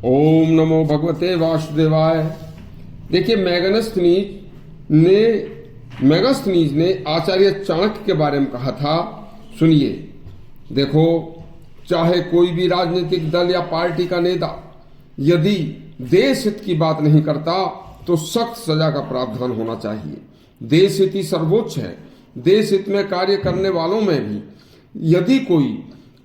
ओम नमो भगवते वासुदेवाय। देखिए, मेगास्थनीज ने आचार्य चाणक्य के बारे में कहा था। सुनिए, देखो, चाहे कोई भी राजनीतिक दल या पार्टी का नेता यदि देश हित की बात नहीं करता तो सख्त सजा का प्रावधान होना चाहिए। देश हित ही सर्वोच्च है। देश हित में कार्य करने वालों में भी यदि कोई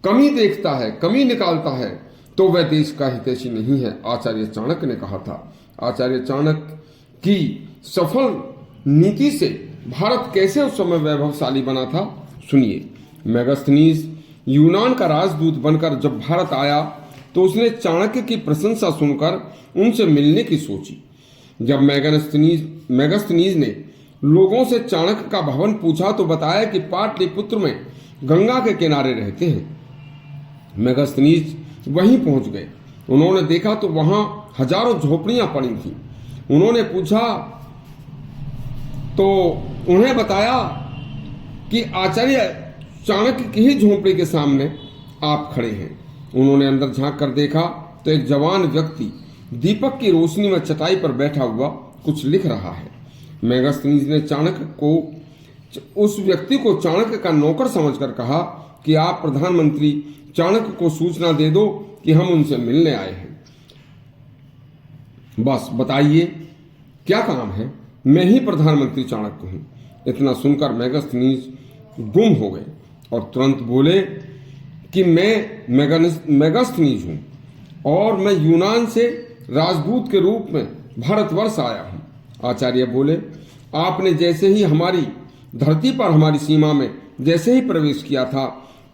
कमी देखता है, कमी निकालता है, तो वह देश का हितैषी नहीं है, आचार्य चाणक्य ने कहा था। आचार्य चाणक्य की सफल नीति से भारत कैसे उस समय वैभवशाली बना था, सुनिए। मेगास्थनीज यूनान का राजदूत बनकर जब भारत आया तो उसने चाणक्य की प्रशंसा सुनकर उनसे मिलने की सोची। जब मेगास्थनीज ने लोगों से चाणक्य का भवन पूछा तो बताया कि पाटलिपुत्र में गंगा के किनारे रहते हैं। मेगास्थनीज वहीं पहुंच गए। उन्होंने देखा तो वहां हजारों झोपड़ियां पड़ी थीं। उन्होंने पूछा तो उन्हें बताया कि आचार्य चाणक्य की ही झोपड़ी के सामने आप खड़े हैं। उन्होंने अंदर झांक कर देखा तो एक जवान व्यक्ति दीपक की रोशनी में चटाई पर बैठा हुआ कुछ लिख रहा है। मेगास्थनीज ने उस व्यक्ति को चाणक्य का नौकर समझकर कहा कि आप प्रधानमंत्री चाणक्य को सूचना दे दो कि हम उनसे मिलने आए हैं। बस बताइए क्या काम है, मैं ही प्रधानमंत्री चाणक्य हूं। इतना सुनकर मेगास्थनीज गुम हो गए और तुरंत बोले कि मैं मेगास्थनीज हूं और मैं यूनान से राजदूत के रूप में भारतवर्ष आया हूं। आचार्य बोले, आपने जैसे ही हमारी धरती पर हमारी सीमा में जैसे ही प्रवेश किया था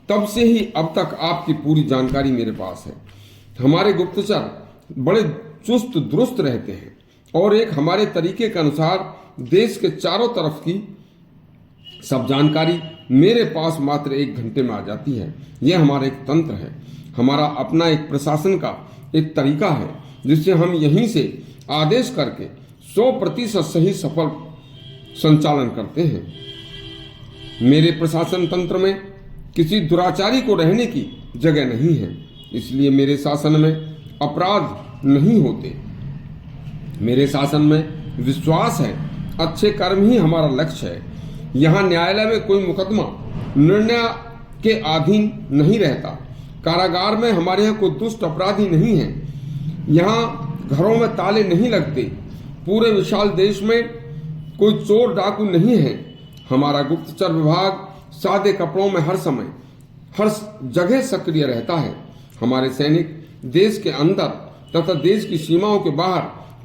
तब से ही अब तक आपकी पूरी जानकारी मेरे पास है। हमारे गुप्तचर बड़े चुस्त दुरुस्त रहते हैं और एक हमारे तरीके के अनुसार देश के चारों तरफ की सब जानकारी मेरे पास मात्र 1 घंटे में आ जाती है। यह हमारा एक तंत्र है, हमारा अपना एक प्रशासन का एक तरीका है जिससे हम यहीं से आदेश करके 100% सही सफल संचालन करते हैं। मेरे प्रशासन तंत्र में किसी दुराचारी को रहने की जगह नहीं है, इसलिए मेरे शासन में अपराध नहीं होते। मेरे शासन में विश्वास है, अच्छे कर्म ही हमारा लक्ष्य है। यहाँ न्यायालय में कोई मुकदमा निर्णय के अधीन नहीं रहता। कारागार में हमारे यहाँ कोई दुष्ट अपराधी नहीं है। यहाँ घरों में ताले नहीं लगते। पूरे विशाल देश में कोई चोर डाकू नहीं है। हमारा गुप्तचर विभाग सादे कपड़ों में हर समय हर जगह सक्रिय रहता है। हमारे सैनिक देश के अंदर तथा देश की सीमाओं के बाहर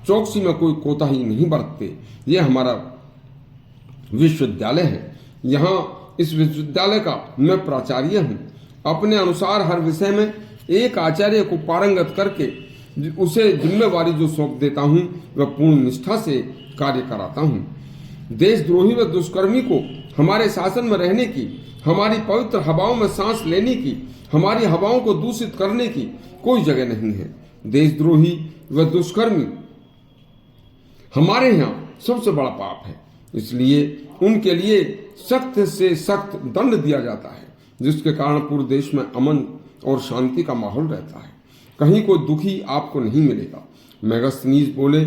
चौकसी में कोई कोताही नहीं बरतते। यह हमारा विश्वविद्यालय है। यहाँ इस विश्वविद्यालय का मैं प्राचार्य हूँ। अपने अनुसार हर विषय में एक आचार्य को पारंगत करके उसे जिम्मेवारी जो सौंप देता हूँ वह पूर्ण निष्ठा से कार्य कराता हूँ। देशद्रोही व दुष्कर्मी को हमारे शासन में रहने की, हमारी पवित्र हवाओं में सांस लेने की, हमारी हवाओं को दूषित करने की कोई जगह नहीं है। देशद्रोही व दुष्कर्मी हमारे यहाँ सबसे बड़ा पाप है, इसलिए उनके लिए सख्त से सख्त दंड दिया जाता है, जिसके कारण पूरे देश में अमन और शांति का माहौल रहता है। कहीं कोई दुखी आपको नहीं मिलेगा। मेगास्थनीज बोले,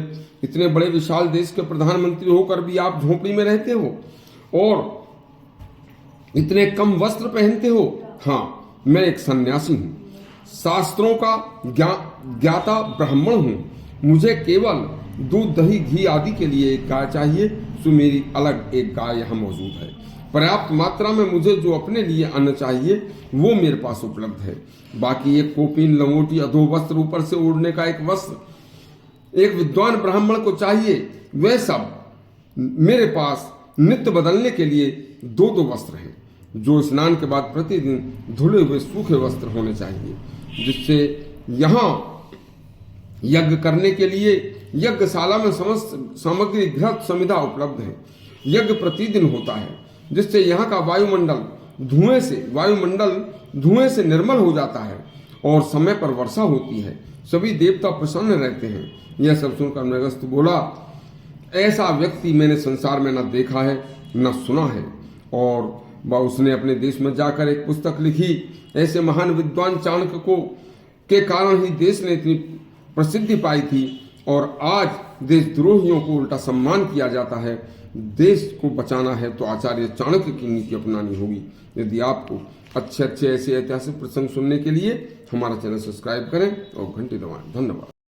इतने बड़े विशाल देश के प्रधानमंत्री होकर भी आप झोपड़ी में रहते हो और इतने कम वस्त्र पहनते हो। हाँ, मैं एक सन्यासी हूँ, शास्त्रों का ज्ञाता ब्राह्मण हूँ। मुझे केवल दूध दही घी आदि के लिए एक गाय चाहिए, सो मेरी अलग एक गाय यहाँ मौजूद है। पर्याप्त मात्रा में मुझे जो अपने लिए अन्न चाहिए वो मेरे पास उपलब्ध है। बाकी एक कोपीन, लंगोटी, अधो वस्त्र, ऊपर से ओढ़ने का एक वस्त्र एक विद्वान ब्राह्मण को चाहिए, वह सब मेरे पास नित्य बदलने के लिए 2 वस्त्र हैं, जो स्नान के बाद प्रतिदिन धुले हुए सूखे वस्त्र होने चाहिए, जिससे यहाँ यज्ञ करने के लिए यज्ञशाला में समस्त सामग्री गृह संविधा उपलब्ध है। यज्ञ प्रतिदिन होता है, जिससे यहाँ का वायुमंडल धुएं से निर्मल हो जाता है और समय पर वर्षा होती है। सभी देवता प्रसन्न रहते हैं। यह सब सुनकर मेघस्थ बोला, ऐसा व्यक्ति मैंने संसार में न देखा है न सुना है। और उसने अपने देश में जाकर एक पुस्तक लिखी। ऐसे महान विद्वान चाणक्य के कारण ही देश ने इतनी प्रसिद्धि पाई थी और आज देशद्रोहियों को उल्टा सम्मान किया जाता है। देश को बचाना है तो आचार्य चाणक्य की नीति अपनानी होगी। यदि आपको अच्छे अच्छे ऐसे ऐतिहासिक प्रसंग सुनने के लिए हमारा चैनल सब्सक्राइब करें और घंटी दबाएं। धन्यवाद।